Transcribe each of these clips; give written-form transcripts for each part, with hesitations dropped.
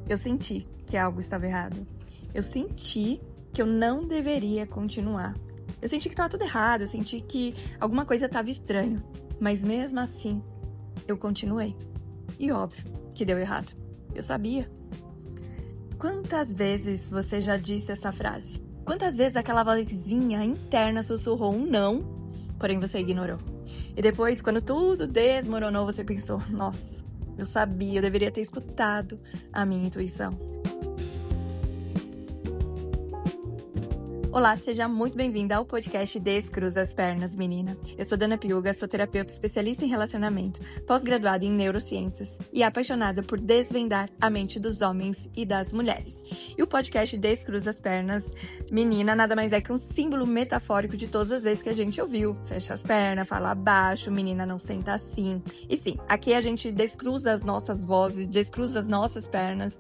Eu senti que algo estava errado. Eu senti que eu não deveria continuar. Eu senti que estava tudo errado, eu senti que alguma coisa estava estranha. Mas mesmo assim, eu continuei. E óbvio que deu errado. Eu sabia. Quantas vezes você já disse essa frase? Quantas vezes aquela vozinha interna sussurrou um não, porém você ignorou? E depois, quando tudo desmoronou, você pensou, nossa, eu sabia, eu deveria ter escutado a minha intuição. Olá, seja muito bem-vinda ao podcast Descruza as Pernas, menina. Eu sou Dana Piuga, sou terapeuta especialista em relacionamento, pós-graduada em neurociências e apaixonada por desvendar a mente dos homens e das mulheres. E o podcast Descruza as Pernas, menina, nada mais é que um símbolo metafórico de todas as vezes que a gente ouviu. Fecha as pernas, fala baixo, menina, não senta assim. E sim, aqui a gente descruza as nossas vozes, descruza as nossas pernas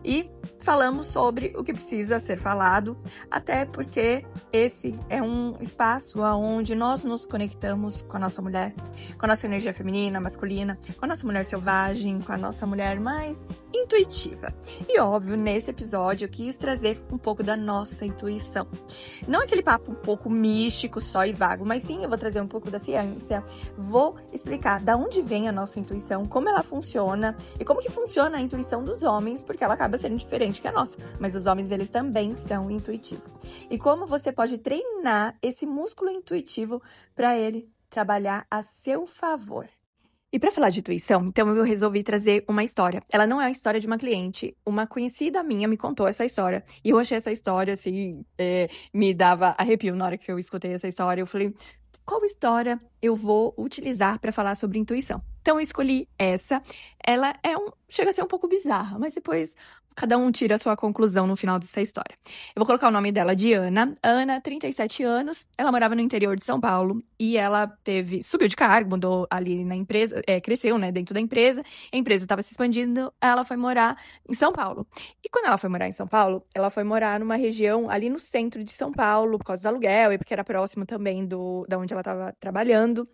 e falamos sobre o que precisa ser falado, até porque esse é um espaço onde nós nos conectamos com a nossa mulher, com a nossa energia feminina, masculina, com a nossa mulher selvagem, com a nossa mulher mais intuitiva. E óbvio, nesse episódio eu quis trazer um pouco da nossa intuição. Não aquele papo um pouco místico, só e vago, mas sim eu vou trazer um pouco da ciência, vou explicar da onde vem a nossa intuição, como ela funciona e como que funciona a intuição dos homens, porque ela acaba sendo diferente que a nossa, mas os homens eles também são intuitivos. E como você pode treinar esse músculo intuitivo para ele trabalhar a seu favor. E para falar de intuição, então eu resolvi trazer uma história. Ela não é a história de uma cliente. Uma conhecida minha me contou essa história. E eu achei essa história, assim, me dava arrepio na hora que eu escutei essa história. Eu falei, qual história eu vou utilizar para falar sobre intuição? Então eu escolhi essa. Ela chega a ser um pouco bizarra, mas depois cada um tira a sua conclusão no final dessa história. Eu vou colocar o nome dela de Ana. Ana, 37 anos, ela morava no interior de São Paulo e ela subiu de cargo, mudou ali na empresa, cresceu, né, dentro da empresa. A empresa estava se expandindo, ela foi morar em São Paulo. E quando ela foi morar em São Paulo, ela foi morar numa região ali no centro de São Paulo, por causa do aluguel e porque era próximo também da onde ela estava trabalhando.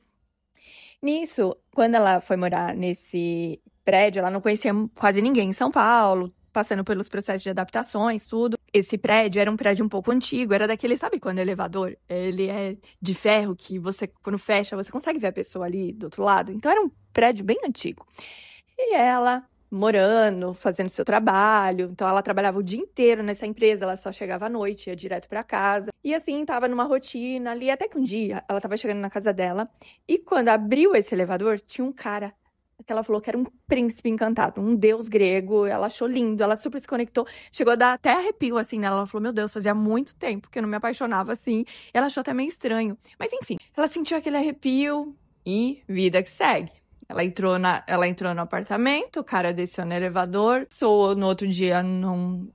Nisso, quando ela foi morar nesse prédio, ela não conhecia quase ninguém em São Paulo, passando pelos processos de adaptações, tudo. Esse prédio era um prédio um pouco antigo, era daquele, sabe quando o elevador, ele é de ferro, que você, quando fecha, você consegue ver a pessoa ali do outro lado? Então era um prédio bem antigo. E ela morando, fazendo seu trabalho, então ela trabalhava o dia inteiro nessa empresa, ela só chegava à noite, ia direto pra casa. E assim, tava numa rotina ali, até que um dia, ela tava chegando na casa dela, e quando abriu esse elevador, tinha um cara que ela falou que era um príncipe encantado, um deus grego, ela achou lindo, ela super se conectou, chegou a dar até arrepio assim nela, ela falou, meu Deus, fazia muito tempo que eu não me apaixonava assim, ela achou até meio estranho, mas enfim, ela sentiu aquele arrepio e vida que segue. Ela entrou no apartamento, o cara desceu no elevador, no outro dia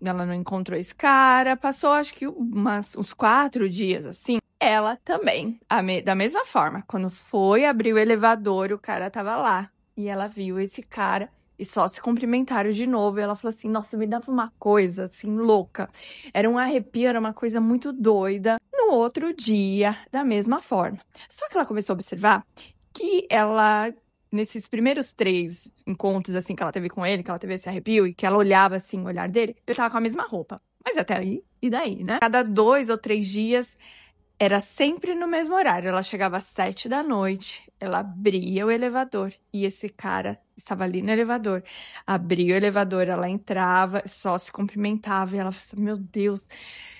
ela não encontrou esse cara, passou acho que uns 4 dias assim. Ela também, da mesma forma, quando foi abrir o elevador, o cara tava lá. E ela viu esse cara e só se cumprimentaram de novo. E ela falou assim, nossa, me dava uma coisa assim, louca. Era um arrepio, era uma coisa muito doida. No outro dia, da mesma forma. Só que ela começou a observar que ela, nesses primeiros 3 encontros assim que ela teve com ele, que ela teve esse arrepio e que ela olhava assim o olhar dele, ele tava com a mesma roupa. Mas até aí, e daí, né? Cada 2 ou 3 dias... Era sempre no mesmo horário, ela chegava às 7 da noite, ela abria o elevador e esse cara estava ali no elevador. Abria o elevador, ela entrava, só se cumprimentava e ela falou assim, meu Deus,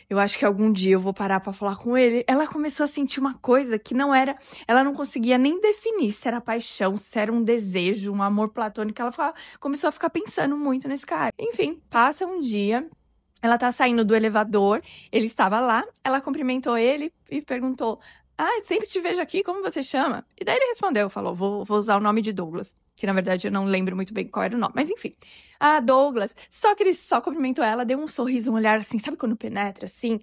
eu acho que algum dia eu vou parar para falar com ele. Ela começou a sentir uma coisa que não era, ela não conseguia nem definir se era paixão, se era um desejo, um amor platônico. Ela começou a ficar pensando muito nesse cara. Enfim, passa um dia... Ela tá saindo do elevador, ele estava lá, ela cumprimentou ele e perguntou, sempre te vejo aqui, como você chama? E daí ele respondeu, falou, vou usar o nome de Douglas, que na verdade eu não lembro muito bem qual era o nome, mas enfim. Douglas, só que ele só cumprimentou ela, deu um sorriso, um olhar assim, sabe quando penetra assim?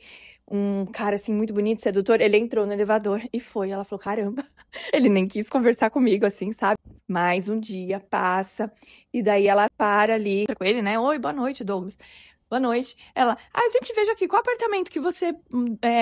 Um cara assim muito bonito, sedutor, ele entrou no elevador e foi, ela falou, caramba, ele nem quis conversar comigo assim, sabe? Mais um dia passa, e daí ela para ali com ele, né? Oi, boa noite, Douglas. boa noite. Ela, eu sempre te vejo aqui, qual apartamento que você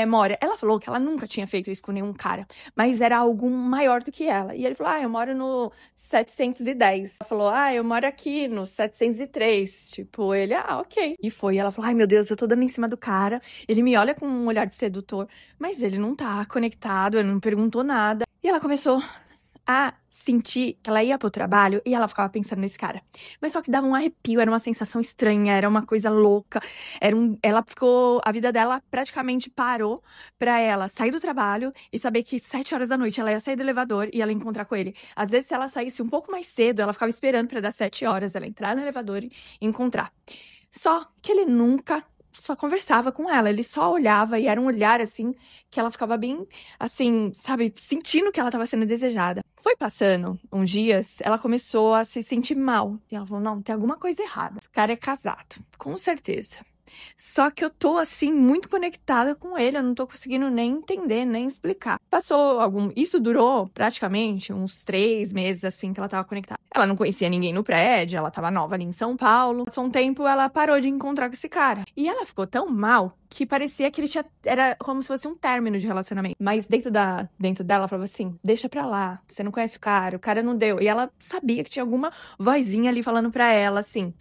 mora? Ela falou que ela nunca tinha feito isso com nenhum cara, mas era algo maior do que ela. E ele falou, eu moro no 710. Ela falou, eu moro aqui no 703. Tipo, ele, ok. E foi, ela falou, meu Deus, eu tô dando em cima do cara, ele me olha com um olhar de sedutor, mas ele não tá conectado, ele não perguntou nada. E ela começou a sentir que ela ia pro trabalho e ela ficava pensando nesse cara. Mas só que dava um arrepio, era uma sensação estranha, era uma coisa louca. Ela ficou, a vida dela praticamente parou pra ela sair do trabalho e saber que 7 horas da noite ela ia sair do elevador e ela ia encontrar com ele. Às vezes, se ela saísse um pouco mais cedo, ela ficava esperando pra dar 7 horas, ela entrar no elevador e encontrar. Só que ele nunca só conversava com ela, ele só olhava e era um olhar assim, que ela ficava bem, assim, sabe, sentindo que ela estava sendo desejada. Foi passando uns dias, ela começou a se sentir mal. E ela falou, não, tem alguma coisa errada. Esse cara é casado, com certeza. Só que eu tô, assim, muito conectada com ele, eu não tô conseguindo nem entender, nem explicar. Isso durou praticamente uns 3 meses, assim, que ela tava conectada. Ela não conhecia ninguém no prédio, ela tava nova ali em São Paulo. Passou um tempo, ela parou de encontrar com esse cara. E ela ficou tão mal que parecia que era como se fosse um término de relacionamento. Mas dentro dela, ela falava assim, deixa pra lá, você não conhece o cara não deu. E ela sabia que tinha alguma vozinha ali falando pra ela, assim,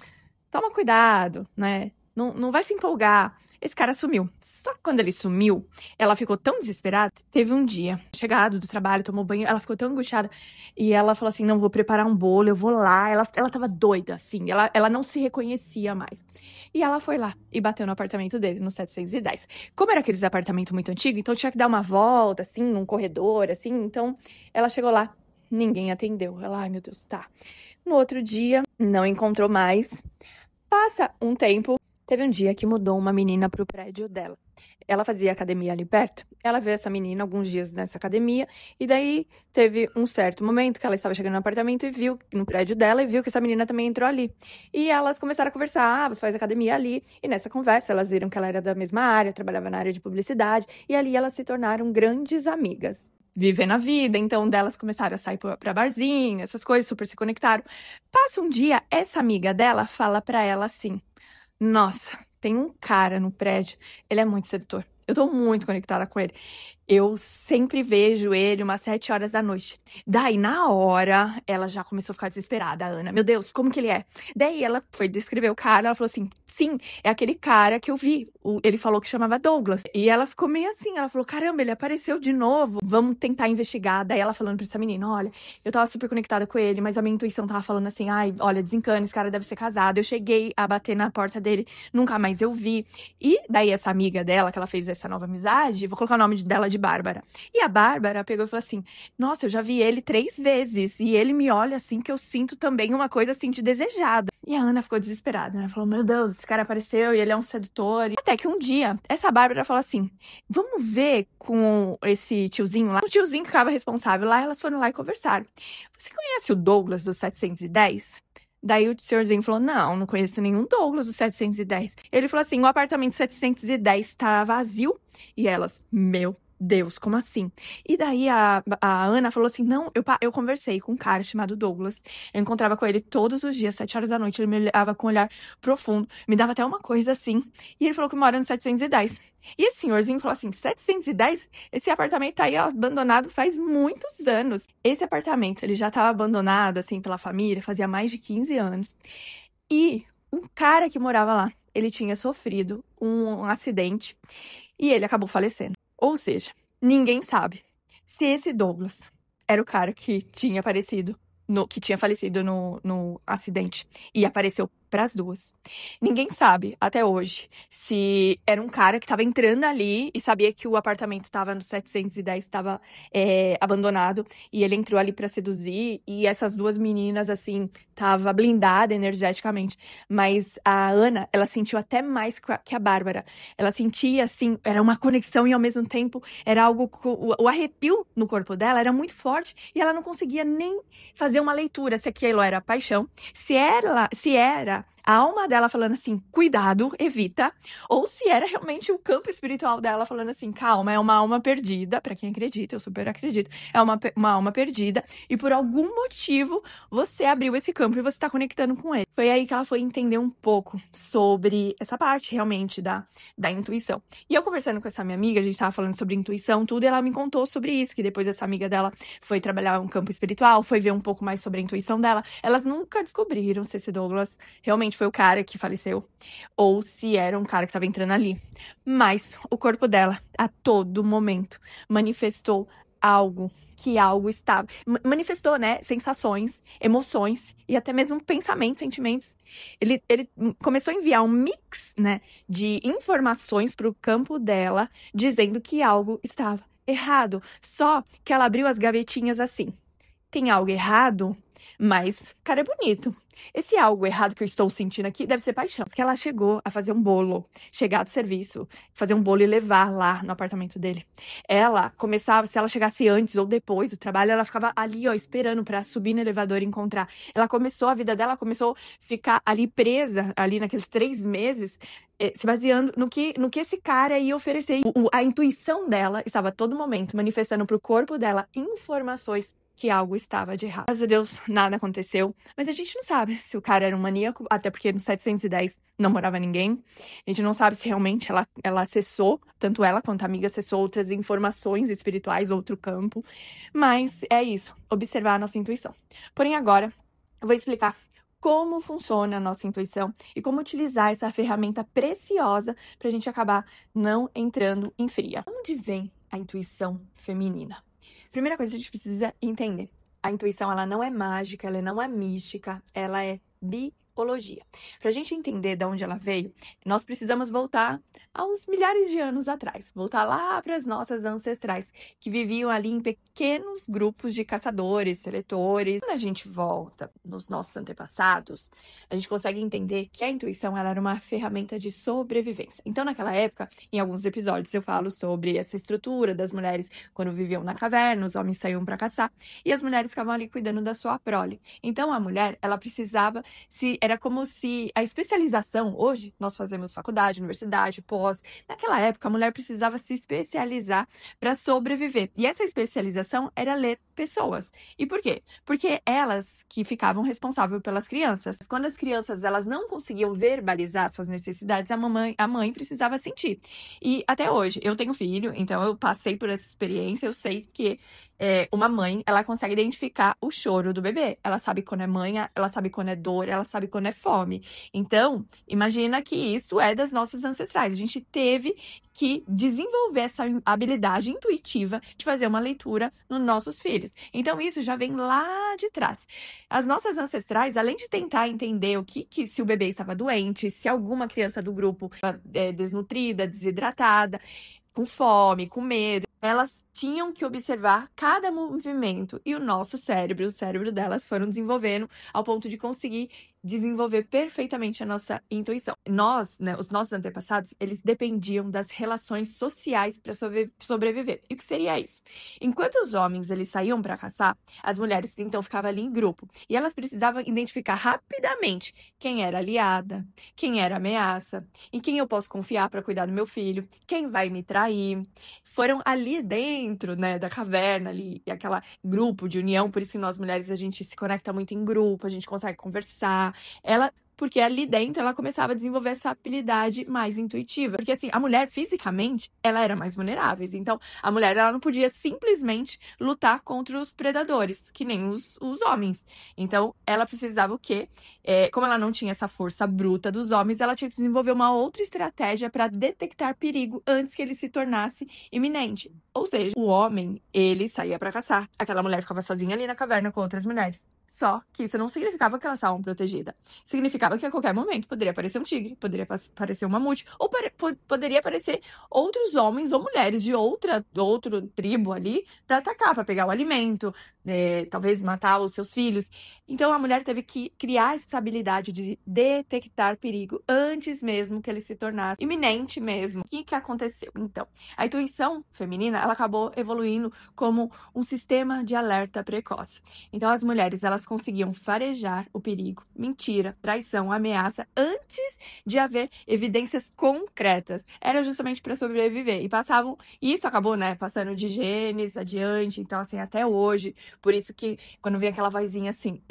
toma cuidado, né? Não vai se empolgar. Esse cara sumiu. Só que quando ele sumiu, ela ficou tão desesperada. Teve um dia, chegado do trabalho, tomou banho, ela ficou tão angustiada. E ela falou assim, não, vou preparar um bolo, eu vou lá. Ela tava doida, assim. Ela não se reconhecia mais. E ela foi lá e bateu no apartamento dele, no 710. Como era aqueles apartamentos muito antigos, então tinha que dar uma volta, assim, num corredor, assim. Então, ela chegou lá, ninguém atendeu. Ela, meu Deus, tá. No outro dia, não encontrou mais. Passa um tempo. Teve um dia que mudou uma menina pro prédio dela. Ela fazia academia ali perto. Ela viu essa menina alguns dias nessa academia. E daí teve um certo momento que ela estava chegando no apartamento e viu no prédio dela e viu que essa menina também entrou ali. E elas começaram a conversar. Você faz academia ali. E nessa conversa elas viram que ela era da mesma área, trabalhava na área de publicidade. E ali elas se tornaram grandes amigas. Vivendo a vida, então delas começaram a sair pra barzinho, essas coisas, super se conectaram. Passa um dia, essa amiga dela fala pra ela assim, nossa, tem um cara no prédio, ele é muito sedutor. Eu tô muito conectada com ele. Eu sempre vejo ele umas 7 horas da noite. Daí, na hora, ela já começou a ficar desesperada, a Ana. Meu Deus, como que ele é? Daí, ela foi descrever o cara, ela falou assim, sim, é aquele cara que eu vi. Ele falou que chamava Douglas. E ela ficou meio assim, ela falou, caramba, ele apareceu de novo. Vamos tentar investigar. Daí, ela falando pra essa menina, olha, eu tava super conectada com ele, mas a minha intuição tava falando assim, olha, desencana, esse cara deve ser casado. Eu cheguei a bater na porta dele, nunca mais eu vi. E daí, essa amiga dela, que ela fez essa nova amizade, vou colocar o nome dela de Bárbara. E a Bárbara pegou e falou assim, nossa, eu já vi ele 3 vezes, e ele me olha assim que eu sinto também uma coisa assim de desejada. E a Ana ficou desesperada, né? Falou, meu Deus, esse cara apareceu e ele é um sedutor. Até que um dia, essa Bárbara falou assim, vamos ver com esse tiozinho lá. O tiozinho que ficava responsável lá, elas foram lá e conversaram. Você conhece o Douglas do 710? Daí o senhorzinho falou, não conheço nenhum Douglas do 710. Ele falou assim, o apartamento 710 tá vazio. E elas, meu Deus, como assim? E daí a Ana falou assim, não, eu conversei com um cara chamado Douglas, eu encontrava com ele todos os dias, 7 horas da noite, ele me olhava com um olhar profundo, me dava até uma coisa assim, e ele falou que mora no 710. E esse senhorzinho falou assim, 710? Esse apartamento tá aí abandonado faz muitos anos. Esse apartamento, ele já tava abandonado, assim, pela família, fazia mais de 15 anos. E o cara que morava lá, ele tinha sofrido um acidente e ele acabou falecendo. Ou seja, ninguém sabe se esse Douglas era o cara que tinha falecido no acidente e apareceu pras duas. Ninguém sabe, até hoje, se era um cara que tava entrando ali e sabia que o apartamento estava no 710, estava abandonado, e ele entrou ali pra seduzir, e essas duas meninas, assim, tava blindada energeticamente. Mas a Ana, ela sentiu até mais que a Bárbara. Ela sentia, assim, era uma conexão e ao mesmo tempo era algo, o arrepio no corpo dela era muito forte e ela não conseguia nem fazer uma leitura se aquilo era paixão, se era a alma dela falando assim, cuidado, evita, ou se era realmente o campo espiritual dela falando assim, calma, é uma alma perdida, pra quem acredita, eu super acredito, é uma alma perdida, e por algum motivo você abriu esse campo e você tá conectando com ele. Foi aí que ela foi entender um pouco sobre essa parte realmente da intuição. E eu conversando com essa minha amiga, a gente tava falando sobre intuição, tudo, e ela me contou sobre isso, que depois essa amiga dela foi trabalhar um campo espiritual, foi ver um pouco mais sobre a intuição dela. Elas nunca descobriram se esse Douglas realmente foi o cara que faleceu, ou se era um cara que estava entrando ali. Mas o corpo dela, a todo momento, manifestou algo estava... Manifestou, né? Sensações, emoções e até mesmo pensamentos, sentimentos. Ele começou a enviar um mix, né? De informações para o campo dela, dizendo que algo estava errado. Só que ela abriu as gavetinhas assim. Tem algo errado, mas, cara, é bonito. Esse algo errado que eu estou sentindo aqui deve ser paixão. Porque ela chegou a fazer um bolo, chegar do serviço, fazer um bolo e levar lá no apartamento dele. Ela começava, se ela chegasse antes ou depois do trabalho, ela ficava ali, ó, esperando pra subir no elevador e encontrar. A vida dela começou a ficar ali presa, ali naqueles 3 meses, se baseando no que esse cara ia oferecer. A intuição dela estava a todo momento manifestando pro corpo dela informações que algo estava de errado. Graças a Deus, nada aconteceu. Mas a gente não sabe se o cara era um maníaco, até porque no 710 não morava ninguém. A gente não sabe se realmente ela acessou, tanto ela quanto a amiga acessou outras informações espirituais, outro campo. Mas é isso, observar a nossa intuição. Porém, agora, eu vou explicar como funciona a nossa intuição e como utilizar essa ferramenta preciosa pra gente acabar não entrando em fria. Onde vem a intuição feminina? Primeira coisa que a gente precisa entender. A intuição, ela não é mágica, ela não é mística, ela é biologia. Pra gente entender de onde ela veio, nós precisamos voltar a uns milhares de anos atrás. Voltar lá para as nossas ancestrais, que viviam ali em pequenos grupos de caçadores, seletores. Quando a gente volta nos nossos antepassados, a gente consegue entender que a intuição, ela era uma ferramenta de sobrevivência. Então, naquela época, em alguns episódios eu falo sobre essa estrutura das mulheres quando viviam na caverna, os homens saíam para caçar, e as mulheres ficavam ali cuidando da sua prole. Então, a mulher, ela precisava era como se a especialização, hoje nós fazemos faculdade, universidade, pós. Naquela época, a mulher precisava se especializar para sobreviver. E essa especialização era ler pessoas. E por quê? Porque elas que ficavam responsáveis pelas crianças. Quando as crianças elas não conseguiam verbalizar suas necessidades, a mãe precisava sentir. E até hoje, eu tenho filho, então eu passei por essa experiência, eu sei que uma mãe, ela consegue identificar o choro do bebê. Ela sabe quando é manha, ela sabe quando é dor, ela sabe quando é fome. Então, imagina que isso é das nossas ancestrais. A gente teve que desenvolver essa habilidade intuitiva de fazer uma leitura nos nossos filhos. Então, isso já vem lá de trás. As nossas ancestrais, além de tentar entender se o bebê estava doente, se alguma criança do grupo é desnutrida, desidratada, com fome, com medo, elas tinham que observar cada movimento e o cérebro delas foram desenvolvendo ao ponto de conseguir desenvolver perfeitamente a nossa intuição. Nós, né, os nossos antepassados, eles dependiam das relações sociais para sobreviver. E o que seria isso? Enquanto os homens eles saíam para caçar, as mulheres então ficavam ali em grupo e elas precisavam identificar rapidamente quem era aliada, quem era ameaça, em quem eu posso confiar para cuidar do meu filho, quem vai me trair. Foram ali dentro, né, da caverna ali, e aquela grupo de união, por isso que nós mulheres a gente se conecta muito em grupo, a gente consegue conversar. Porque ali dentro ela começava a desenvolver essa habilidade mais intuitiva. Porque assim, a mulher fisicamente, ela era mais vulnerável. Então, a mulher ela não podia simplesmente lutar contra os predadores, que nem os homens. Então, ela precisava o quê? Como ela não tinha essa força bruta dos homens, ela tinha que desenvolver uma outra estratégia para detectar perigo antes que ele se tornasse iminente. Ou seja, o homem, ele saía para caçar. Aquela mulher ficava sozinha ali na caverna com outras mulheres. Só que isso não significava que elas estavam protegidas. Significava que a qualquer momento poderia aparecer um tigre, poderia aparecer um mamute, ou poderia aparecer outros homens ou mulheres de outro tribo ali para atacar, para pegar o alimento, talvez matar os seus filhos. Então a mulher teve que criar essa habilidade de detectar perigo antes mesmo que ele se tornasse iminente mesmo. O que aconteceu? Então, a intuição feminina, ela acabou evoluindo como um sistema de alerta precoce. Então as mulheres, elas elas conseguiam farejar o perigo, mentira, traição, ameaça, antes de haver evidências concretas. Era justamente para sobreviver. E passavam, e isso acabou, né, passando de genes adiante, então assim, até hoje. Por isso que quando vem aquela vozinha assim,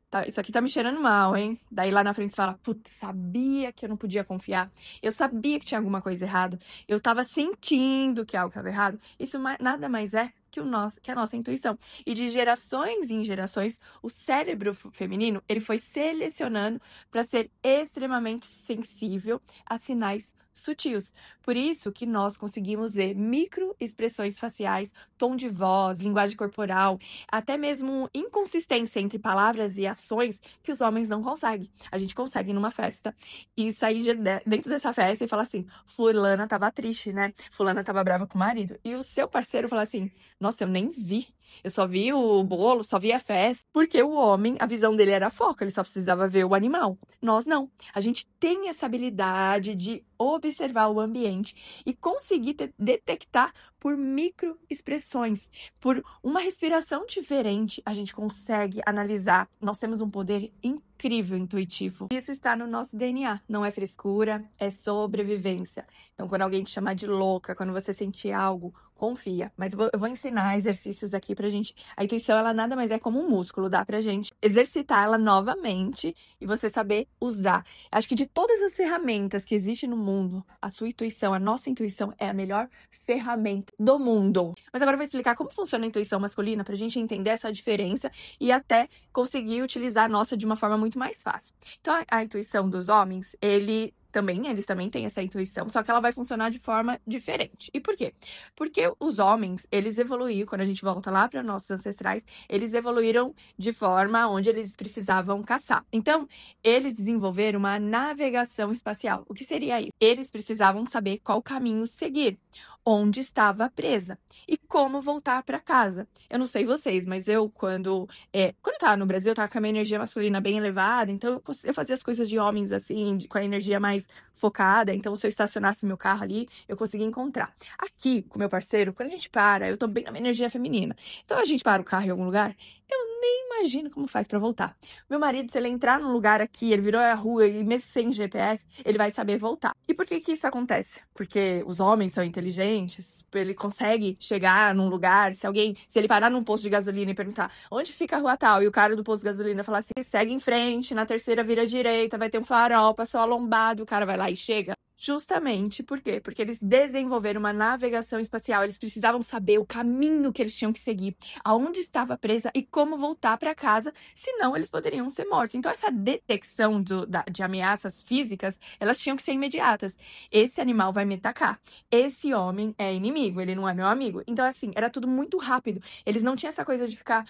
tá, isso aqui tá me cheirando mal, hein? Daí lá na frente você fala, putz, sabia que eu não podia confiar. Eu sabia que tinha alguma coisa errada. Eu tava sentindo que algo estava errado. Isso nada mais é que a nossa intuição. E de gerações em gerações, o cérebro feminino, ele foi selecionando para ser extremamente sensível a sinais sutis. Por isso que nós conseguimos ver microexpressões faciais, tom de voz, linguagem corporal, até mesmo inconsistência entre palavras e ações que os homens não conseguem. A gente consegue ir numa festa e sair dentro dessa festa e falar assim, fulana tava triste, né? Fulana tava brava com o marido. E o seu parceiro fala assim, nossa, eu nem vi. Eu só vi o bolo, só vi a festa. Porque o homem, a visão dele era foco, ele só precisava ver o animal. Nós não. A gente tem essa habilidade de observar o ambiente e conseguir detectar por microexpressões, por uma respiração diferente, a gente consegue analisar. Nós temos um poder incrível intuitivo. Isso está no nosso DNA, não é frescura, é sobrevivência. Então, quando alguém te chamar de louca, quando você sentir algo, confia. Mas eu vou ensinar exercícios aqui pra gente. A intuição, ela nada mais é como um músculo, dá pra gente exercitar ela novamente e você saber usar. Acho que de todas as ferramentas que existem no mundo, a sua intuição, a nossa intuição é a melhor ferramenta do mundo. Mas agora eu vou explicar como funciona a intuição masculina pra gente entender essa diferença e até conseguir utilizar a nossa de uma forma muito mais fácil. Então, a intuição dos homens, eles também têm essa intuição, só que ela vai funcionar de forma diferente. E por quê? Porque os homens, eles evoluíram, quando a gente volta lá para nossos ancestrais, eles evoluíram de forma onde eles precisavam caçar. Então, eles desenvolveram uma navegação espacial. O que seria isso? Eles precisavam saber qual caminho seguir, onde estava a presa e como voltar para casa. Eu não sei vocês, mas eu, quando eu tava no Brasil, eu tava com a minha energia masculina bem elevada, então eu fazia as coisas de homens assim, com a energia mais focada, então se eu estacionasse meu carro ali, eu conseguia encontrar. Aqui, com meu parceiro, quando a gente para, eu tô bem na minha energia feminina. Então a gente para o carro em algum lugar, eu nem imagino como faz pra voltar. Meu marido, se ele entrar num lugar aqui, ele virou a rua e mesmo sem GPS, ele vai saber voltar. E por que que isso acontece? Porque os homens são inteligentes, ele consegue chegar num lugar, se ele parar num posto de gasolina e perguntar onde fica a rua tal, e o cara do posto de gasolina falar assim, segue em frente, na terceira vira à direita, vai ter um farol, passou a lombada, o cara vai lá e chega. Justamente, por quê? Porque eles desenvolveram uma navegação espacial, eles precisavam saber o caminho que eles tinham que seguir, aonde estava presa e como voltar para casa, senão eles poderiam ser mortos. Então, essa detecção de ameaças físicas, elas tinham que ser imediatas. Esse animal vai me atacar, esse homem é inimigo, ele não é meu amigo. Então, assim, era tudo muito rápido. Eles não tinham essa coisa de ficar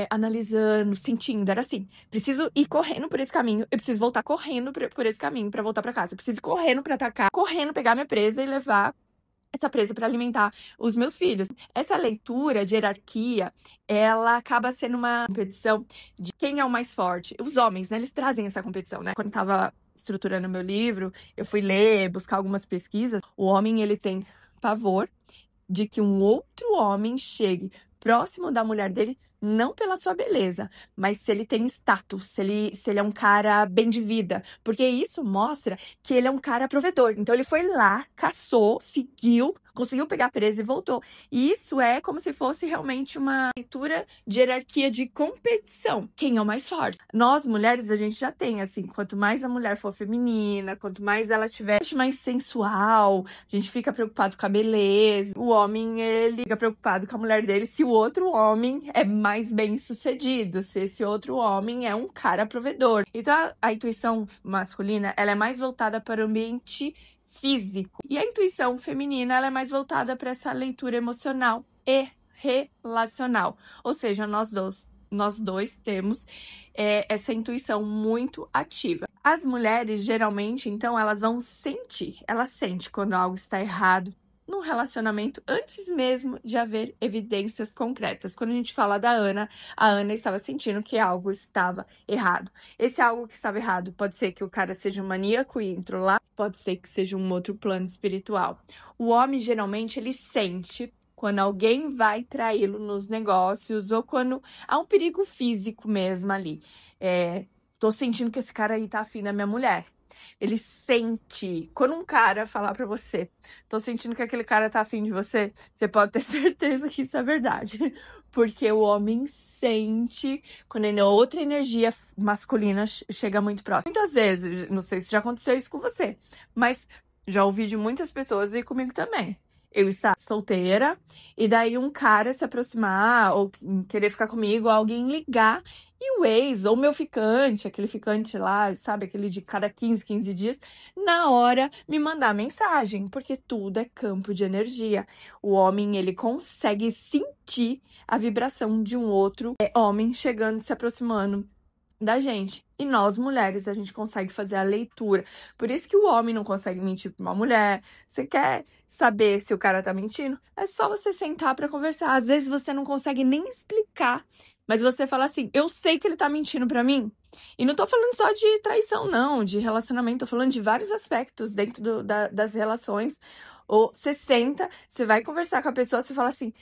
analisando, sentindo, era assim, preciso ir correndo por esse caminho, eu preciso voltar correndo por esse caminho para voltar para casa, eu preciso ir correndo para atacar, correndo pegar minha presa e levar essa presa para alimentar os meus filhos. Essa leitura de hierarquia, ela acaba sendo uma competição de quem é o mais forte. Os homens, né, eles trazem essa competição, né? Quando eu tava estruturando meu livro, eu fui ler, buscar algumas pesquisas. O homem, ele tem pavor de que um outro homem chegue próximo da mulher dele, não pela sua beleza, mas se ele tem status, se ele é um cara bem de vida, porque isso mostra que ele é um cara provedor. Então ele foi lá, caçou, seguiu, conseguiu pegar preso e voltou. E isso é como se fosse realmente uma leitura de hierarquia de competição. Quem é o mais forte? Nós, mulheres, a gente já tem, assim, quanto mais a mulher for feminina, quanto mais ela tiver mais sensual, a gente fica preocupado com a beleza. O homem, ele fica preocupado com a mulher dele se o outro homem é mais bem sucedido, se esse outro homem é um cara provedor. Então a intuição masculina, ela é mais voltada para o ambiente físico, e a intuição feminina, ela é mais voltada para essa leitura emocional e relacional. Ou seja, nós dois temos essa intuição muito ativa. As mulheres, geralmente, então, elas vão sentir, elas sentem quando algo está errado no relacionamento antes mesmo de haver evidências concretas. Quando a gente fala da Ana, a Ana estava sentindo que algo estava errado. Esse algo que estava errado pode ser que o cara seja um maníaco e entrou lá, pode ser que seja um outro plano espiritual. O homem, geralmente, ele sente quando alguém vai traí-lo nos negócios ou quando há um perigo físico mesmo ali. Tô sentindo que esse cara aí tá afim da minha mulher. Ele sente. Quando um cara falar pra você, tô sentindo que aquele cara tá afim de você, você pode ter certeza que isso é verdade. Porque o homem sente quando outra energia masculina chega muito próximo. Muitas vezes, não sei se já aconteceu isso com você, mas já ouvi de muitas pessoas e comigo também. Eu estar solteira, e daí um cara se aproximar ou querer ficar comigo, alguém ligar, e o ex, ou meu ficante, aquele ficante lá, sabe, aquele de cada 15 dias, na hora me mandar mensagem, porque tudo é campo de energia. O homem, ele consegue sentir a vibração de um outro homem chegando, se aproximando da gente. E nós, mulheres, a gente consegue fazer a leitura. Por isso que o homem não consegue mentir pra uma mulher. Você quer saber se o cara tá mentindo? É só você sentar pra conversar. Às vezes você não consegue nem explicar, mas você fala assim, eu sei que ele tá mentindo pra mim. E não tô falando só de traição, não, de relacionamento. Tô falando de vários aspectos dentro das relações. Ou você senta, você vai conversar com a pessoa, você fala assim,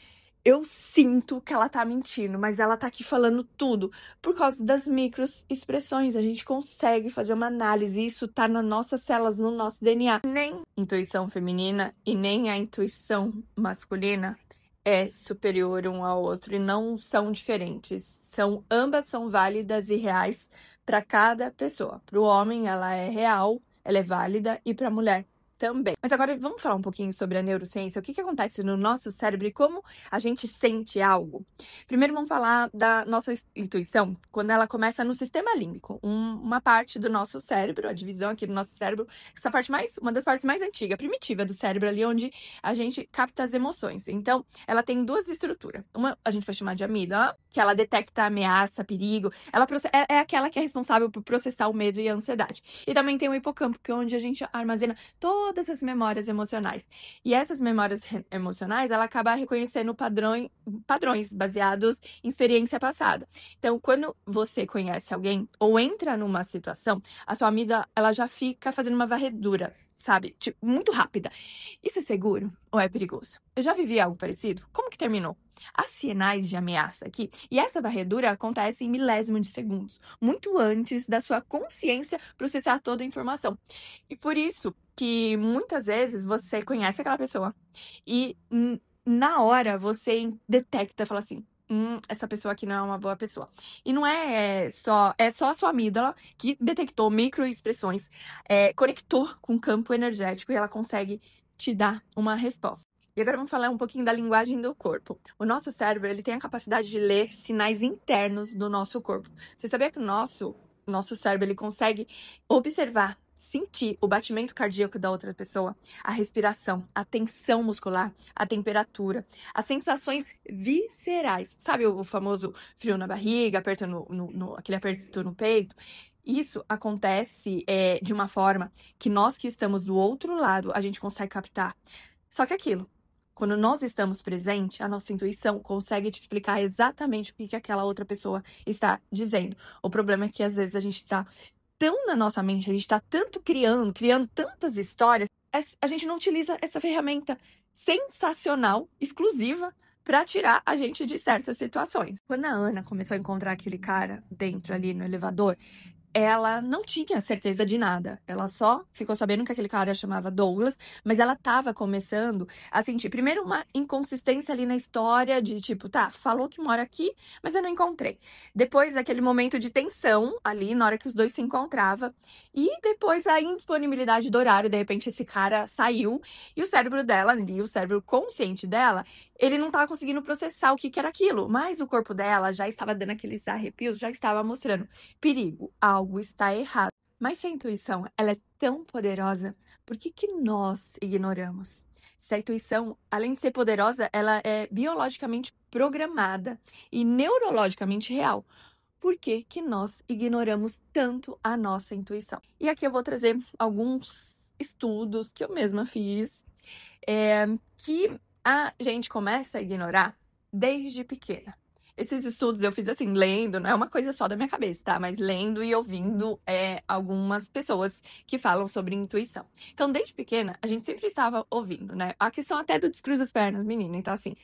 eu sinto que ela tá mentindo, mas ela tá aqui falando tudo por causa das microexpressões. A gente consegue fazer uma análise, isso tá nas nossas células, no nosso DNA. Nem intuição feminina e nem a intuição masculina é superior um ao outro e não são diferentes. Ambas são válidas e reais para cada pessoa. Para o homem, ela é real, ela é válida, e para a mulher também. Mas agora vamos falar um pouquinho sobre a neurociência, o que acontece no nosso cérebro e como a gente sente algo. Primeiro vamos falar da nossa intuição, quando ela começa no sistema límbico, uma parte do nosso cérebro, a divisão aqui do nosso cérebro, uma das partes mais antigas, primitiva do cérebro ali, onde a gente capta as emoções. Então, ela tem duas estruturas. Uma a gente vai chamar de amígdala, que ela detecta ameaça, perigo, ela é aquela que é responsável por processar o medo e a ansiedade. E também tem o hipocampo, que é onde a gente armazena todas as memórias emocionais. E essas memórias emocionais, ela acaba reconhecendo padrões baseados em experiência passada. Então, quando você conhece alguém ou entra numa situação, a sua amígdala, ela já fica fazendo uma varredura, sabe? Tipo, muito rápida. Isso é seguro ou é perigoso? Eu já vivi algo parecido? Como que terminou? Há sinais de ameaça aqui, e essa varredura acontece em milésimo de segundos, muito antes da sua consciência processar toda a informação. E por isso que muitas vezes você conhece aquela pessoa e na hora você detecta, fala assim, essa pessoa aqui não é uma boa pessoa. E não é só a sua amígdala que detectou microexpressões, conectou com o campo energético e ela consegue te dar uma resposta. E agora vamos falar um pouquinho da linguagem do corpo. O nosso cérebro, ele tem a capacidade de ler sinais internos do nosso corpo. Você sabia que o nosso cérebro, ele consegue observar, sentir o batimento cardíaco da outra pessoa, a respiração, a tensão muscular, a temperatura, as sensações viscerais. Sabe o famoso frio na barriga, aquele aperto no peito? Isso acontece de uma forma que nós que estamos do outro lado, a gente consegue captar. Só que aquilo, quando nós estamos presentes, a nossa intuição consegue te explicar exatamente o que aquela outra pessoa está dizendo. O problema é que às vezes a gente está tão na nossa mente, a gente está tanto criando tantas histórias, a gente não utiliza essa ferramenta sensacional, exclusiva, para tirar a gente de certas situações. Quando a Ana começou a encontrar aquele cara dentro ali no elevador, ela não tinha certeza de nada. Ela só ficou sabendo que aquele cara chamava Douglas, mas ela tava começando a sentir, primeiro, uma inconsistência ali na história de tipo, tá, falou que mora aqui, mas eu não encontrei. Depois, aquele momento de tensão ali, na hora que os dois se encontravam. E depois, a indisponibilidade do horário. De repente, esse cara saiu e o cérebro dela ali, o cérebro consciente dela, ele não estava conseguindo processar o que era aquilo. Mas o corpo dela já estava dando aqueles arrepios, já estava mostrando perigo, algo está errado. Mas se a intuição, ela é tão poderosa, por que nós ignoramos? Se a intuição, além de ser poderosa, ela é biologicamente programada e neurologicamente real. Por que nós ignoramos tanto a nossa intuição? E aqui eu vou trazer alguns estudos que eu mesma fiz, que a gente começa a ignorar desde pequena. Esses estudos eu fiz assim, lendo, não é uma coisa só da minha cabeça, tá? Mas lendo e ouvindo algumas pessoas que falam sobre intuição. Então, desde pequena, a gente sempre estava ouvindo, né? A questão até do descruza as pernas, menina. Então, assim,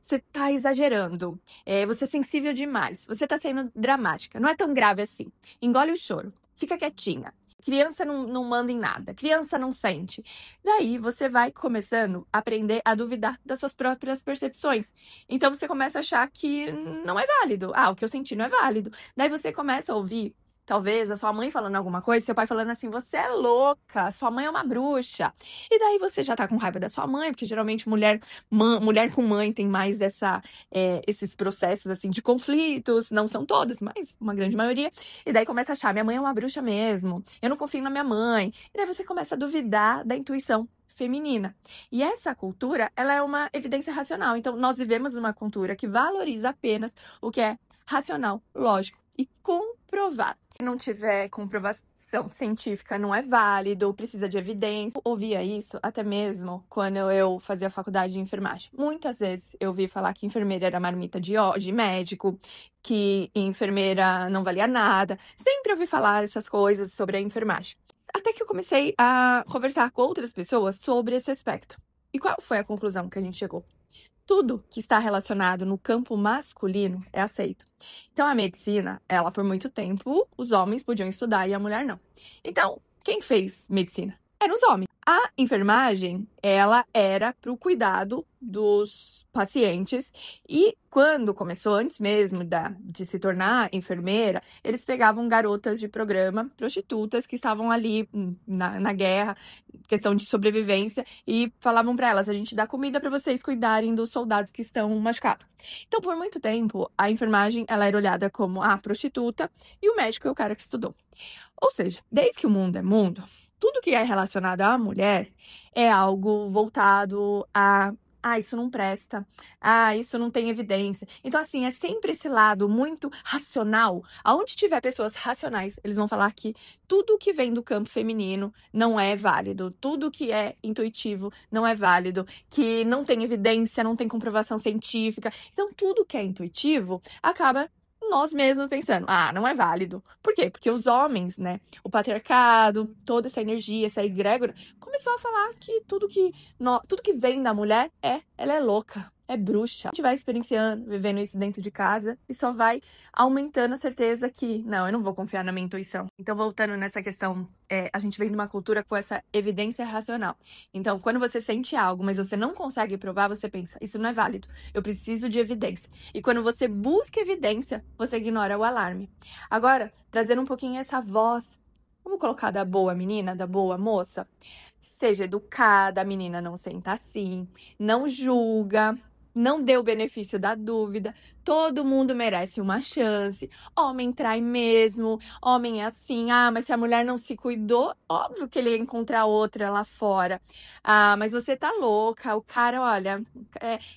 você tá exagerando, você é sensível demais, você tá sendo dramática, não é tão grave assim. Engole o choro, fica quietinha. Criança não manda em nada, criança não sente. Daí você vai começando a aprender a duvidar das suas próprias percepções. Então você começa a achar que não é válido. Ah, o que eu senti não é válido. Daí você começa a ouvir, talvez, a sua mãe falando alguma coisa, seu pai falando assim, você é louca, sua mãe é uma bruxa. E daí você já tá com raiva da sua mãe, porque geralmente mulher com mãe tem mais esses processos assim de conflitos, não são todas, mas uma grande maioria. E daí começa a achar, minha mãe é uma bruxa mesmo, eu não confio na minha mãe. E daí você começa a duvidar da intuição feminina. E essa cultura, ela é uma evidência racional. Então, nós vivemos uma cultura que valoriza apenas o que é racional, lógico e comprovado. Se não tiver comprovação científica, não é válido, precisa de evidência. Eu ouvia isso até mesmo quando eu fazia faculdade de enfermagem. Muitas vezes eu ouvi falar que enfermeira era marmita de médico, que enfermeira não valia nada. Sempre ouvi falar essas coisas sobre a enfermagem. Até que eu comecei a conversar com outras pessoas sobre esse aspecto. E qual foi a conclusão que a gente chegou? Tudo que está relacionado no campo masculino é aceito. Então, a medicina, ela por muito tempo, os homens podiam estudar e a mulher não. Então, quem fez medicina? Eram os homens. A enfermagem, ela era para o cuidado dos pacientes e quando começou, antes mesmo de se tornar enfermeira, eles pegavam garotas de programa, prostitutas que estavam ali na guerra, questão de sobrevivência, e falavam para elas, a gente dá comida para vocês cuidarem dos soldados que estão machucados. Então, por muito tempo, a enfermagem ela era olhada como a prostituta e o médico é o cara que estudou. Ou seja, desde que o mundo é mundo, tudo que é relacionado à mulher é algo voltado a isso não presta, isso não tem evidência. Então, assim, é sempre esse lado muito racional. Aonde tiver pessoas racionais, eles vão falar que tudo que vem do campo feminino não é válido, tudo que é intuitivo não é válido, que não tem evidência, não tem comprovação científica. Então, tudo que é intuitivo acaba nós mesmos pensando, não é válido. Por quê? Porque os homens, né, o patriarcado, toda essa energia, essa egrégora, começou a falar que tudo que vem da mulher ela é louca, é bruxa. A gente vai experienciando, vivendo isso dentro de casa e só vai aumentando a certeza que, não, eu não vou confiar na minha intuição. Então, voltando nessa questão, a gente vem de uma cultura com essa evidência racional. Então, quando você sente algo, mas você não consegue provar, você pensa, isso não é válido, eu preciso de evidência. E quando você busca evidência, você ignora o alarme. Agora, trazendo um pouquinho essa voz, vamos colocar da boa menina, da boa moça? Seja educada, a menina não senta assim, não julga, não dê o benefício da dúvida, todo mundo merece uma chance, homem trai mesmo, homem é assim, mas se a mulher não se cuidou, óbvio que ele ia encontrar outra lá fora, mas você tá louca, o cara, olha,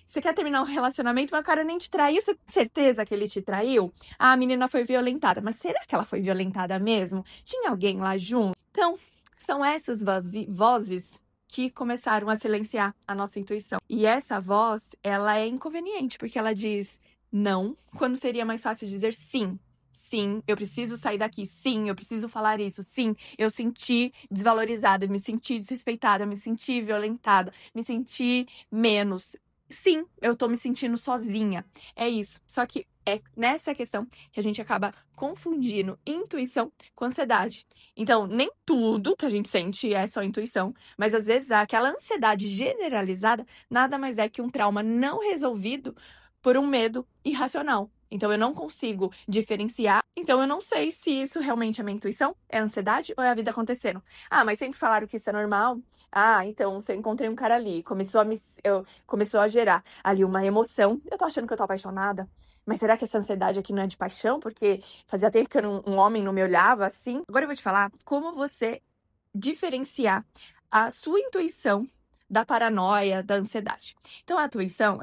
você quer terminar um relacionamento, mas o cara nem te traiu, você tem certeza que ele te traiu? A menina foi violentada, mas será que ela foi violentada mesmo? Tinha alguém lá junto? Então, são essas vozes que começaram a silenciar a nossa intuição. E essa voz, ela é inconveniente, porque ela diz não, quando seria mais fácil dizer sim. Sim, eu preciso sair daqui. Sim, eu preciso falar isso. Sim, eu senti desvalorizada, me senti desrespeitada, me senti violentada, me senti menos. Sim, eu tô me sentindo sozinha. É isso. Só que é nessa questão que a gente acaba confundindo intuição com ansiedade. Então, nem tudo que a gente sente é só intuição, mas às vezes aquela ansiedade generalizada nada mais é que um trauma não resolvido por um medo irracional. Então, eu não consigo diferenciar. Então, eu não sei se isso realmente é minha intuição, é ansiedade ou é a vida acontecendo. Mas sempre falaram que isso é normal. Então, se eu encontrei um cara ali, começou a gerar ali uma emoção. Eu tô achando que eu tô apaixonada. Mas será que essa ansiedade aqui não é de paixão? Porque fazia tempo que um homem não me olhava assim. Agora eu vou te falar como você diferenciar a sua intuição da paranoia, da ansiedade. Então, a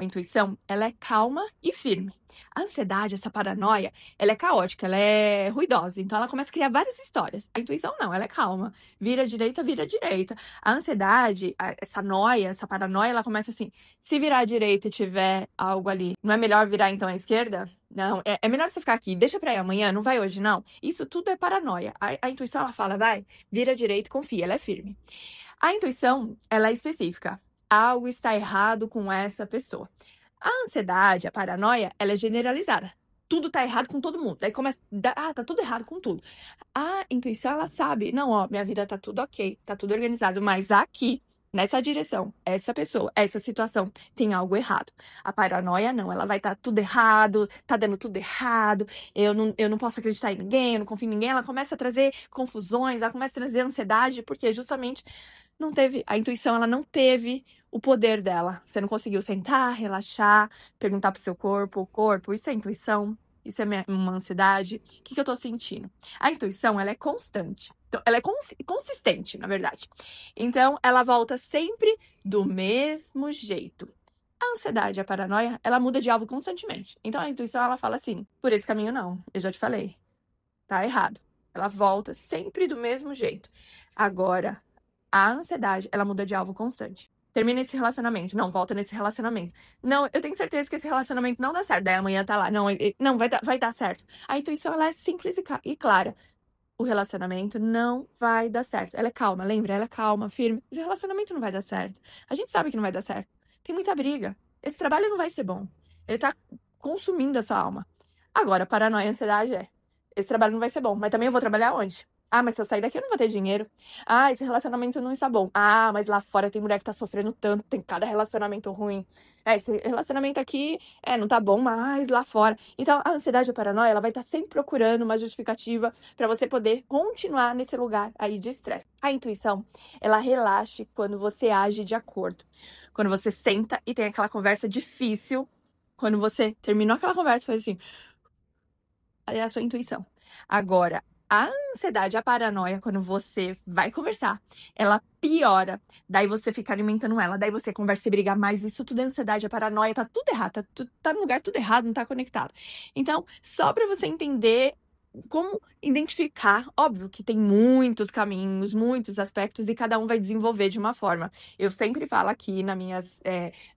intuição, ela é calma e firme. A ansiedade, essa paranoia, ela é caótica, ela é ruidosa. Então, ela começa a criar várias histórias. A intuição não, ela é calma. Vira à direita, vira à direita. A ansiedade, essa noia, essa paranoia, ela começa assim, se virar à direita e tiver algo ali, não é melhor virar então à esquerda? Não, é melhor você ficar aqui, deixa pra ir amanhã, não vai hoje não. Isso tudo é paranoia. A intuição, ela fala, vai, vira à direita e confia, ela é firme. A intuição, ela é específica. Algo está errado com essa pessoa. A ansiedade, a paranoia, ela é generalizada. Tudo tá errado com todo mundo. Daí começa, tá tudo errado com tudo. A intuição, ela sabe, não, ó, minha vida tá tudo ok, tá tudo organizado, mas aqui, nessa direção, essa pessoa, essa situação, tem algo errado. A paranoia, não, ela vai estar tudo errado, tá dando tudo errado, eu não posso acreditar em ninguém, eu não confio em ninguém. Ela começa a trazer confusões, ela começa a trazer ansiedade, porque justamente a intuição, ela não teve o poder dela. Você não conseguiu sentar, relaxar, perguntar pro seu corpo, isso é intuição? Isso é uma ansiedade? O que eu tô sentindo? A intuição, ela é constante. Então, ela é consistente, na verdade. Então, ela volta sempre do mesmo jeito. A ansiedade, a paranoia, ela muda de alvo constantemente. Então, a intuição, ela fala assim, por esse caminho não, eu já te falei. Tá errado. Ela volta sempre do mesmo jeito. Agora, a ansiedade, ela muda de alvo constante. Termina esse relacionamento. Não, volta nesse relacionamento. Não, eu tenho certeza que esse relacionamento não dá certo. Daí amanhã tá lá. Não, vai dar certo. A intuição, ela é simples e clara. O relacionamento não vai dar certo. Ela é calma, lembra? Ela é calma, firme. Esse relacionamento não vai dar certo. A gente sabe que não vai dar certo. Tem muita briga. Esse trabalho não vai ser bom. Ele tá consumindo a sua alma. Agora, paranoia e ansiedade esse trabalho não vai ser bom. Mas também eu vou trabalhar onde? Ah, mas se eu sair daqui eu não vou ter dinheiro. Ah, esse relacionamento não está bom. Ah, mas lá fora tem mulher que tá sofrendo tanto, tem cada relacionamento ruim. Esse relacionamento aqui, não tá bom, mas lá fora. Então, a ansiedade e a paranoia, ela vai estar sempre procurando uma justificativa para você poder continuar nesse lugar aí de estresse. A intuição, ela relaxa quando você age de acordo. Quando você senta e tem aquela conversa difícil, quando você terminou aquela conversa, faz assim, aí é a sua intuição. Agora, a ansiedade, a paranoia, quando você vai conversar, ela piora. Daí você fica alimentando ela, daí você conversa e briga mais. Isso tudo é ansiedade, a paranoia, tá tudo errado, tá no lugar tudo errado, não tá conectado. Então, só pra você entender como identificar, óbvio que tem muitos caminhos, muitos aspectos e cada um vai desenvolver de uma forma. Eu sempre falo aqui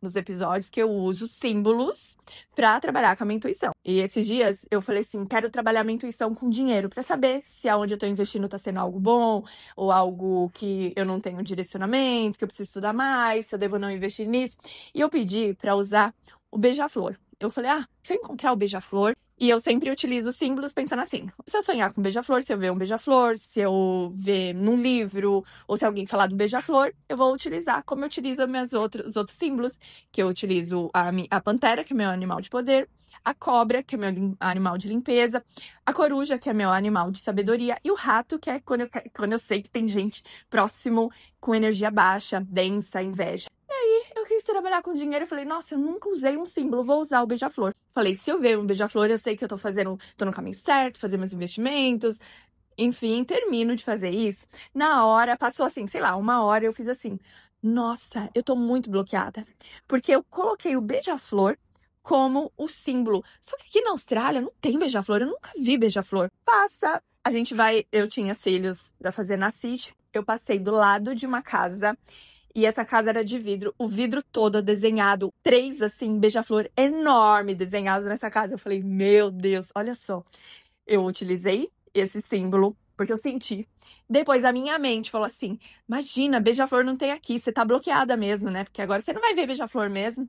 nos episódios que eu uso símbolos para trabalhar com a minha intuição. E esses dias eu falei assim, quero trabalhar minha intuição com dinheiro para saber se aonde eu tô investindo tá sendo algo bom ou algo que eu não tenho direcionamento, que eu preciso estudar mais, se eu devo não investir nisso. E eu pedi para usar o beija-flor. Eu falei, se eu encontrar o beija-flor, e eu sempre utilizo símbolos pensando assim, se eu sonhar com beija-flor, se eu ver um beija-flor, se eu ver num livro, ou se alguém falar do beija-flor, eu vou utilizar como eu utilizo os outros símbolos, que eu utilizo a pantera, que é meu animal de poder, a cobra, que é meu animal de limpeza, a coruja, que é meu animal de sabedoria, e o rato, que é quando eu sei que tem gente próximo com energia baixa, densa, inveja. Eu quis trabalhar com dinheiro e falei, nossa, eu nunca usei um símbolo, vou usar o beija-flor. Falei, se eu ver um beija-flor, eu sei que eu tô no caminho certo, fazer meus investimentos. Enfim, termino de fazer isso. Na hora, passou assim, sei lá, 1 hora, eu fiz assim, nossa, eu tô muito bloqueada. Porque eu coloquei o beija-flor como o símbolo. Só que aqui na Austrália não tem beija-flor, eu nunca vi beija-flor. Eu tinha cílios pra fazer na City, eu passei do lado de uma casa. E essa casa era de vidro, o vidro todo desenhado, 3, assim, beija-flor enorme desenhado nessa casa. Eu falei, meu Deus, olha só. Eu utilizei esse símbolo, porque eu senti. Depois a minha mente falou assim, imagina, beija-flor não tem aqui, você tá bloqueada mesmo, né? Porque agora você não vai ver beija-flor mesmo.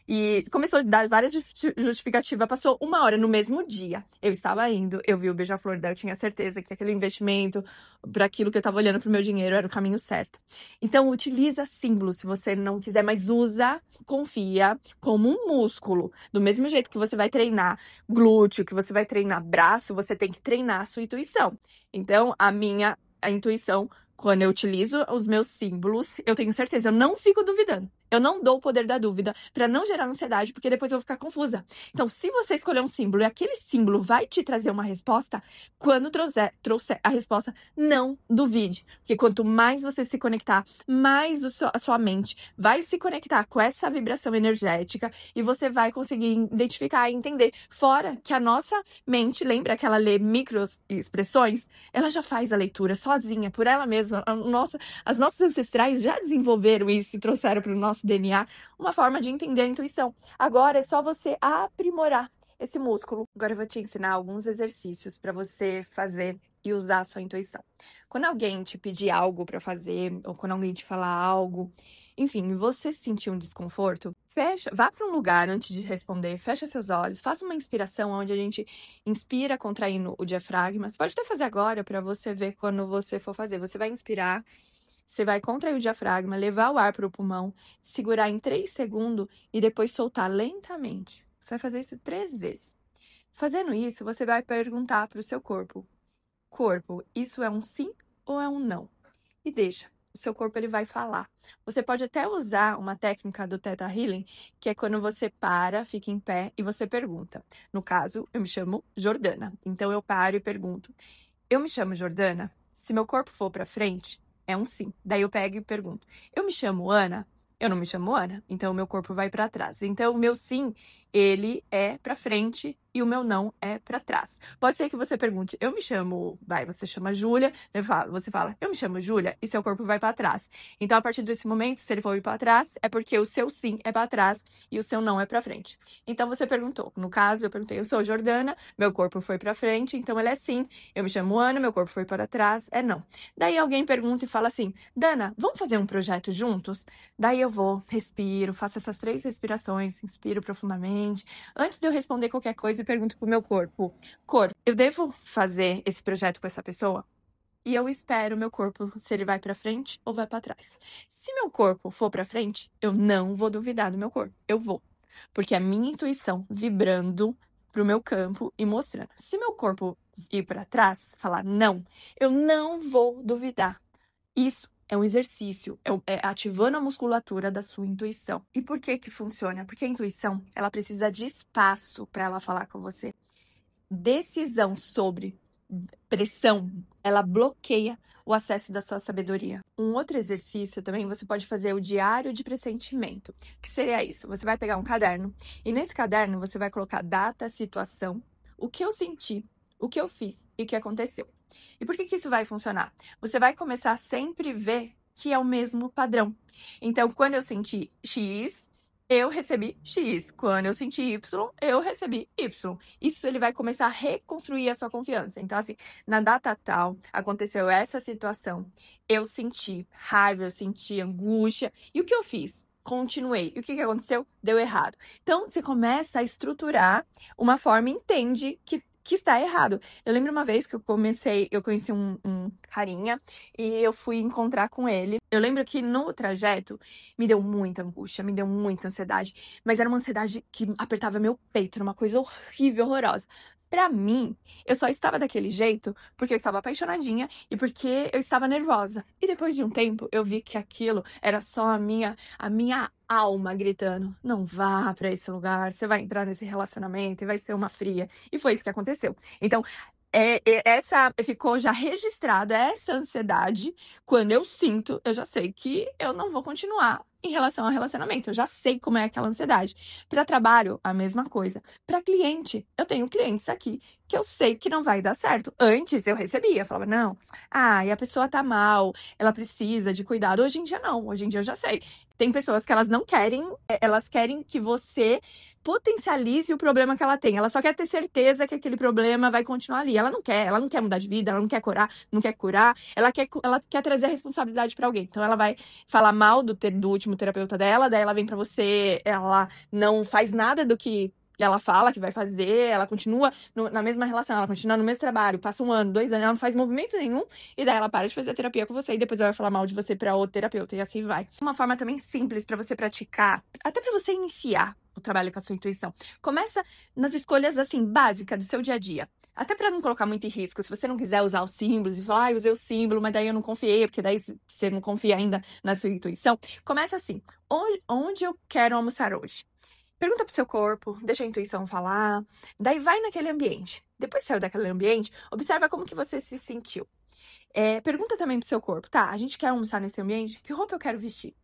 E começou a dar várias justificativas. Passou 1 hora no mesmo dia. Eu estava indo, eu vi o beija-flor, daí eu tinha certeza que aquele investimento, para aquilo que eu estava olhando pro meu dinheiro, era o caminho certo. Então, utiliza símbolos. Se você não quiser, mas usa, confia, como um músculo. Do mesmo jeito que você vai treinar glúteo, que você vai treinar braço, você tem que treinar a sua intuição. Então, a intuição, quando eu utilizo os meus símbolos, eu tenho certeza, eu não fico duvidando. Eu não dou o poder da dúvida para não gerar ansiedade, porque depois eu vou ficar confusa. Então, se você escolher um símbolo e aquele símbolo vai te trazer uma resposta, quando trouxer a resposta, não duvide. Porque quanto mais você se conectar, mais a sua mente vai se conectar com essa vibração energética e você vai conseguir identificar e entender. Fora que a nossa mente, lembra que ela lê microexpressões? Ela já faz a leitura sozinha, por ela mesma. As nossas ancestrais já desenvolveram isso e trouxeram para o nosso DNA uma forma de entender a intuição. Agora é só você aprimorar esse músculo. Agora eu vou te ensinar alguns exercícios para você fazer e usar a sua intuição. Quando alguém te pedir algo para fazer, ou quando alguém te falar algo, enfim, você sentir um desconforto, vá para um lugar antes de responder, fecha seus olhos, faça uma inspiração onde a gente inspira contraindo o diafragma. Você pode até fazer agora para você ver quando você for fazer. Você vai inspirar, você vai contrair o diafragma, levar o ar para o pulmão, segurar em 3 segundos e depois soltar lentamente. Você vai fazer isso 3 vezes. Fazendo isso, você vai perguntar para o seu corpo: corpo, isso é um sim ou é um não? E deixa. O seu corpo ele vai falar. Você pode até usar uma técnica do Theta Healing, que é quando você para, fica em pé e você pergunta. No caso, eu me chamo Jordana. Então eu paro e pergunto: eu me chamo Jordana? Se meu corpo for para frente, é um sim. Daí eu pego e pergunto: eu me chamo Ana? Eu não me chamo Ana, então o meu corpo vai para trás. Então o meu sim, ele é para frente e o meu não é para trás. Pode ser que você pergunte: eu me chamo, você chama Júlia, você fala: eu me chamo Júlia, e seu corpo vai para trás. Então a partir desse momento, se ele for para trás, é porque o seu sim é para trás e o seu não é para frente. Então você perguntou, no caso eu perguntei: eu sou Jordana, meu corpo foi para frente, então ele é sim. Eu me chamo Ana, meu corpo foi para trás, é não. Daí alguém pergunta e fala assim: Dana, vamos fazer um projeto juntos? Daí eu vou, respiro, faço essas 3 respirações, inspiro profundamente. Antes de eu responder qualquer coisa, eu pergunto pro meu corpo: corpo, eu devo fazer esse projeto com essa pessoa? E eu espero o meu corpo se ele vai pra frente ou vai pra trás. Se meu corpo for pra frente, eu não vou duvidar do meu corpo. Eu vou. Porque a minha intuição vibrando pro meu campo e mostrando. Se meu corpo ir pra trás, falar não, eu não vou duvidar. Isso é um exercício, é ativando a musculatura da sua intuição. E por que que funciona? Porque a intuição, ela precisa de espaço para ela falar com você. Decisão sobre pressão, ela bloqueia o acesso da sua sabedoria. Um outro exercício também, você pode fazer o diário de pressentimento. O que seria isso? Você vai pegar um caderno e nesse caderno você vai colocar data, situação, o que eu senti, o que eu fiz e o que aconteceu. E por que que isso vai funcionar? Você vai começar a sempre ver que é o mesmo padrão. Então, quando eu senti X, eu recebi X. Quando eu senti Y, eu recebi Y. Isso ele vai começar a reconstruir a sua confiança. Então, assim, na data tal, aconteceu essa situação. Eu senti raiva, eu senti angústia. E o que eu fiz? Continuei. E o que aconteceu? Deu errado. Então, você começa a estruturar uma forma e entende que está errado. Eu lembro uma vez que eu conheci um carinha e eu fui encontrar com ele. Eu lembro que no trajeto me deu muita angústia, me deu muita ansiedade, mas era uma ansiedade que apertava meu peito, era uma coisa horrível, horrorosa. Pra mim, eu só estava daquele jeito porque eu estava apaixonadinha e porque eu estava nervosa. E depois de um tempo, eu vi que aquilo era só a minha alma gritando: não vá pra esse lugar, você vai entrar nesse relacionamento e vai ser uma fria. E foi isso que aconteceu. Então, essa ficou já registrada essa ansiedade. Quando eu sinto, eu já sei que eu não vou continuar em relação ao relacionamento. Eu já sei como é aquela ansiedade. Para trabalho, a mesma coisa. Para cliente, eu tenho clientes aqui que eu sei que não vai dar certo. Antes eu recebia, falava: não, e a pessoa tá mal, ela precisa de cuidado. Hoje em dia não, hoje em dia eu já sei. Tem pessoas que elas não querem, elas querem que você potencialize o problema que ela tem. Ela só quer ter certeza que aquele problema vai continuar ali. Ela não quer mudar de vida, ela não quer curar, ela quer trazer a responsabilidade pra alguém. Então ela vai falar mal do último terapeuta dela, daí ela vem pra você, ela não faz nada do que ela fala que vai fazer, ela continua na mesma relação, ela continua no mesmo trabalho, passa 1 ano, 2 anos, ela não faz movimento nenhum, e daí ela para de fazer a terapia com você, e depois ela vai falar mal de você pra outro terapeuta, e assim vai. Uma forma também simples pra você praticar, até pra você iniciar o trabalho com a sua intuição. Começa nas escolhas, assim, básicas do seu dia a dia. Até para não colocar muito em risco, se você não quiser usar os símbolos e falar, usei o símbolo, mas daí eu não confiei, porque daí você não confia ainda na sua intuição, começa assim, onde eu quero almoçar hoje? Pergunta pro seu corpo, deixa a intuição falar, daí vai naquele ambiente. Depois que saiu daquele ambiente, observa como que você se sentiu. Pergunta também pro seu corpo, tá, a gente quer almoçar nesse ambiente, que roupa eu quero vestir?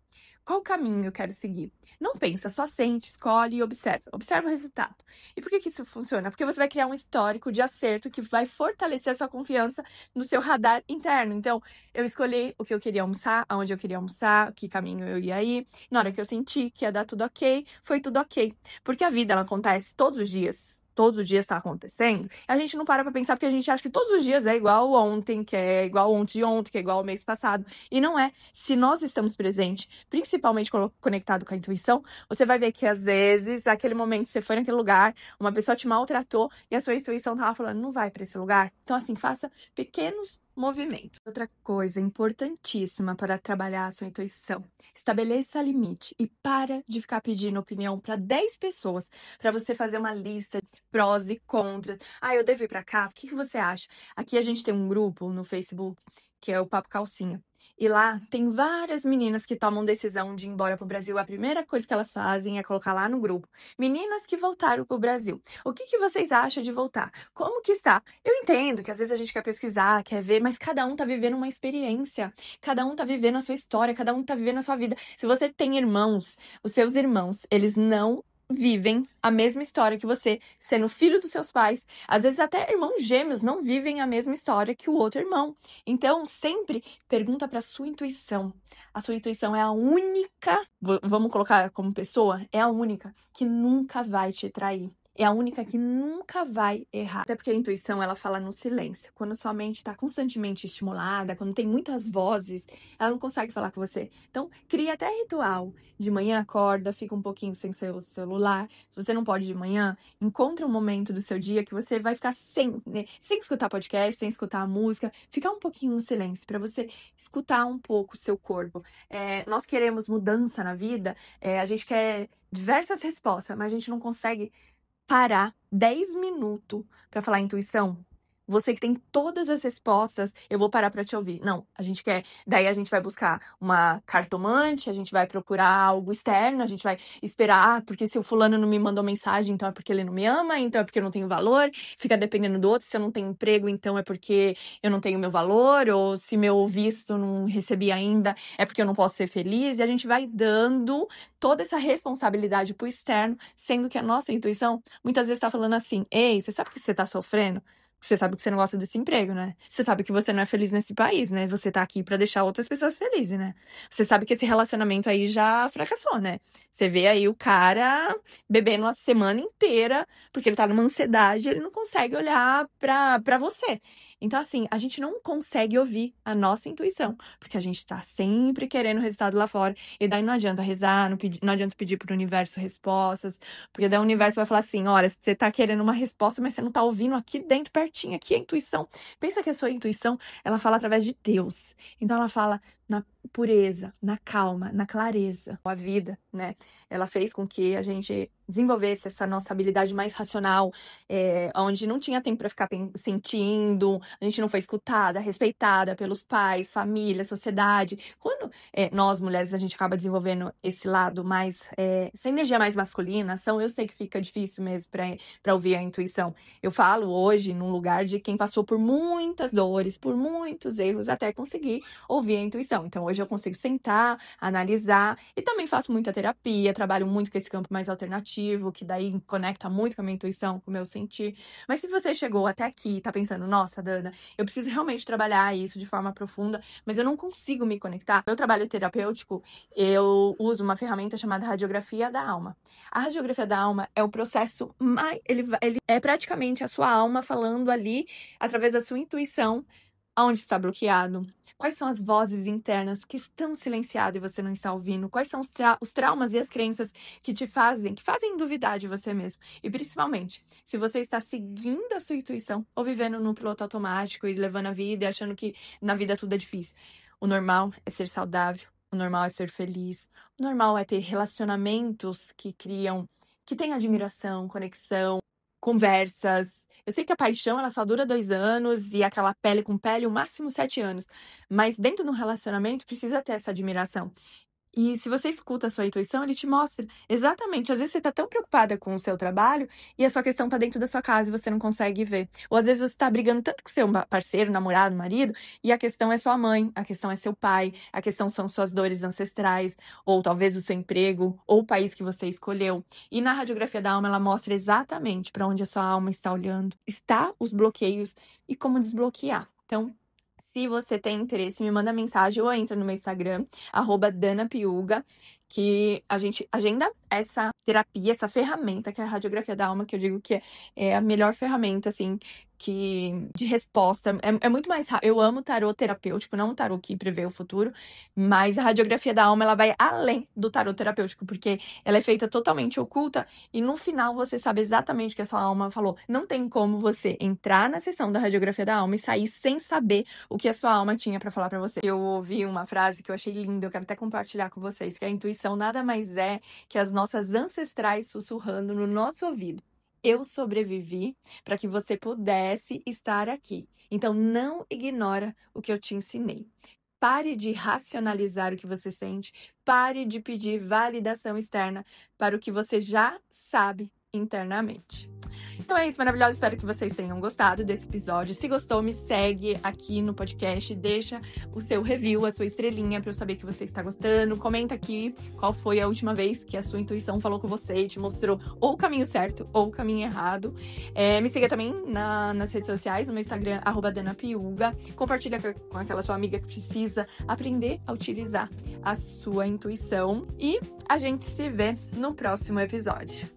Qual caminho eu quero seguir? Não pensa, só sente, escolhe e observa. Observa o resultado. E por que isso funciona? Porque você vai criar um histórico de acerto que vai fortalecer a sua confiança no seu radar interno. Então, eu escolhi o que eu queria almoçar, aonde eu queria almoçar, que caminho eu ia ir. Na hora que eu senti que ia dar tudo ok, foi tudo ok. Porque a vida, ela acontece todos os dias. Todos os dias está acontecendo, a gente não para pra pensar porque a gente acha que todos os dias é igual ontem, que é igual ontem de ontem, que é igual ao mês passado. E não é. Se nós estamos presentes, principalmente conectado com a intuição, você vai ver que às vezes, aquele momento que você foi naquele lugar, uma pessoa te maltratou e a sua intuição tava falando, não vai pra esse lugar. Então, assim, faça pequenos movimentos. Outra coisa importantíssima para trabalhar a sua intuição, estabeleça limite e para de ficar pedindo opinião para 10 pessoas, para você fazer uma lista de prós e contras. Eu devo ir para cá? O que você acha? Aqui a gente tem um grupo no Facebook, que é o Papo Calcinha. E lá tem várias meninas que tomam decisão de ir embora pro Brasil. A primeira coisa que elas fazem é colocar lá no grupo. Meninas que voltaram pro Brasil. O que vocês acham de voltar? Como que está? Eu entendo que às vezes a gente quer pesquisar, quer ver, mas cada um tá vivendo uma experiência. Cada um tá vivendo a sua história, cada um tá vivendo a sua vida. Se você tem irmãos, os seus irmãos, eles não vivem a mesma história que você, sendo filho dos seus pais. Às vezes até irmãos gêmeos não vivem a mesma história que o outro irmão. Então, sempre pergunta para sua intuição. A sua intuição é a única, vamos colocar como pessoa, é a única que nunca vai te trair. É a única que nunca vai errar. Até porque a intuição, ela fala no silêncio. Quando sua mente está constantemente estimulada, quando tem muitas vozes, ela não consegue falar com você. Então, cria até ritual. De manhã acorda, fica um pouquinho sem seu celular. Se você não pode de manhã, encontra um momento do seu dia que você vai ficar sem escutar podcast, sem escutar a música. Ficar um pouquinho no silêncio, para você escutar um pouco o seu corpo. Nós queremos mudança na vida, a gente quer diversas respostas, mas a gente não consegue parar 10 minutos para falar intuição. Você que tem todas as respostas, eu vou parar para te ouvir. Não, daí a gente vai buscar uma cartomante, a gente vai procurar algo externo, a gente vai esperar, porque se o fulano não me mandou mensagem, então é porque ele não me ama, então é porque eu não tenho valor, fica dependendo do outro, se eu não tenho emprego, então é porque eu não tenho meu valor, ou se meu visto não recebi ainda, é porque eu não posso ser feliz, e a gente vai dando toda essa responsabilidade pro externo, sendo que a nossa intuição muitas vezes tá falando assim, ei, você sabe que você tá sofrendo? Você sabe que você não gosta desse emprego, né? Você sabe que você não é feliz nesse país, né? Você tá aqui pra deixar outras pessoas felizes, né? Você sabe que esse relacionamento aí já fracassou, né? Você vê aí o cara bebendo a semana inteira, porque ele tá numa ansiedade, ele não consegue olhar pra você. Então, assim, a gente não consegue ouvir a nossa intuição, porque a gente tá sempre querendo o resultado lá fora. E daí não adianta rezar, não adianta pedir pro universo respostas, porque daí o universo vai falar assim, olha, você tá querendo uma resposta, mas você não tá ouvindo aqui dentro, pertinho, aqui é a intuição. Pensa que a sua intuição, ela fala através de Deus. Então, ela fala na pureza, na calma, na clareza. A vida, né? Ela fez com que a gente desenvolvesse essa nossa habilidade mais racional, onde não tinha tempo para ficar sentindo, a gente não foi escutada, respeitada pelos pais, família, sociedade. Quando nós, mulheres, a gente acaba desenvolvendo esse lado mais, essa energia mais masculina, eu sei que fica difícil mesmo para ouvir a intuição. Eu falo hoje num lugar de quem passou por muitas dores, por muitos erros, até conseguir ouvir a intuição. Então, hoje eu consigo sentar, analisar, e também faço muita terapia, trabalho muito com esse campo mais alternativo, que daí conecta muito com a minha intuição, com o meu sentir. Mas se você chegou até aqui e tá pensando, nossa, Dana, eu preciso realmente trabalhar isso de forma profunda, mas eu não consigo me conectar. Meu trabalho terapêutico, eu uso uma ferramenta chamada radiografia da alma. A radiografia da alma é o processo mais... Ele é praticamente a sua alma falando ali, através da sua intuição, aonde está bloqueado, quais são as vozes internas que estão silenciadas e você não está ouvindo, quais são os traumas e as crenças que fazem duvidar de você mesmo. E principalmente, se você está seguindo a sua intuição ou vivendo no piloto automático e levando a vida e achando que na vida tudo é difícil. O normal é ser saudável, o normal é ser feliz, o normal é ter relacionamentos que têm admiração, conexão, conversas, Eu sei que a paixão, ela só dura 2 anos e aquela pele com pele, o máximo 7 anos. Mas dentro de um relacionamento precisa ter essa admiração. E se você escuta a sua intuição, ele te mostra exatamente. Às vezes você tá tão preocupada com o seu trabalho e a sua questão tá dentro da sua casa e você não consegue ver. Ou às vezes você tá brigando tanto com seu parceiro, namorado, marido, e a questão é sua mãe, a questão é seu pai, a questão são suas dores ancestrais, ou talvez o seu emprego, ou o país que você escolheu. E na radiografia da alma, ela mostra exatamente para onde a sua alma está olhando, está os bloqueios e como desbloquear. Então, se você tem interesse, me manda mensagem ou entra no meu Instagram, @danapiuga, que a gente agenda essa terapia, essa ferramenta, que é a radiografia da alma, que eu digo que é a melhor ferramenta, assim, de resposta. É muito mais rápido. Eu amo tarô terapêutico, não o tarô que prevê o futuro, mas a radiografia da alma, ela vai além do tarô terapêutico, porque ela é feita totalmente oculta e no final você sabe exatamente o que a sua alma falou. Não tem como você entrar na sessão da radiografia da alma e sair sem saber o que a sua alma tinha pra falar pra você. Eu ouvi uma frase que eu achei linda, eu quero até compartilhar com vocês, que a intuição nada mais é que as nossas ancestrais sussurrando no nosso ouvido. Eu sobrevivi para que você pudesse estar aqui. Então, não ignora o que eu te ensinei. Pare de racionalizar o que você sente. Pare de pedir validação externa para o que você já sabe internamente. Então é isso, maravilhosa. Espero que vocês tenham gostado desse episódio. Se gostou, me segue aqui no podcast. Deixa o seu review, a sua estrelinha, para eu saber que você está gostando. Comenta aqui qual foi a última vez que a sua intuição falou com você e te mostrou ou o caminho certo ou o caminho errado. Me siga também nas redes sociais, no meu Instagram, @danapiuga. Compartilha com aquela sua amiga que precisa aprender a utilizar a sua intuição. E a gente se vê no próximo episódio.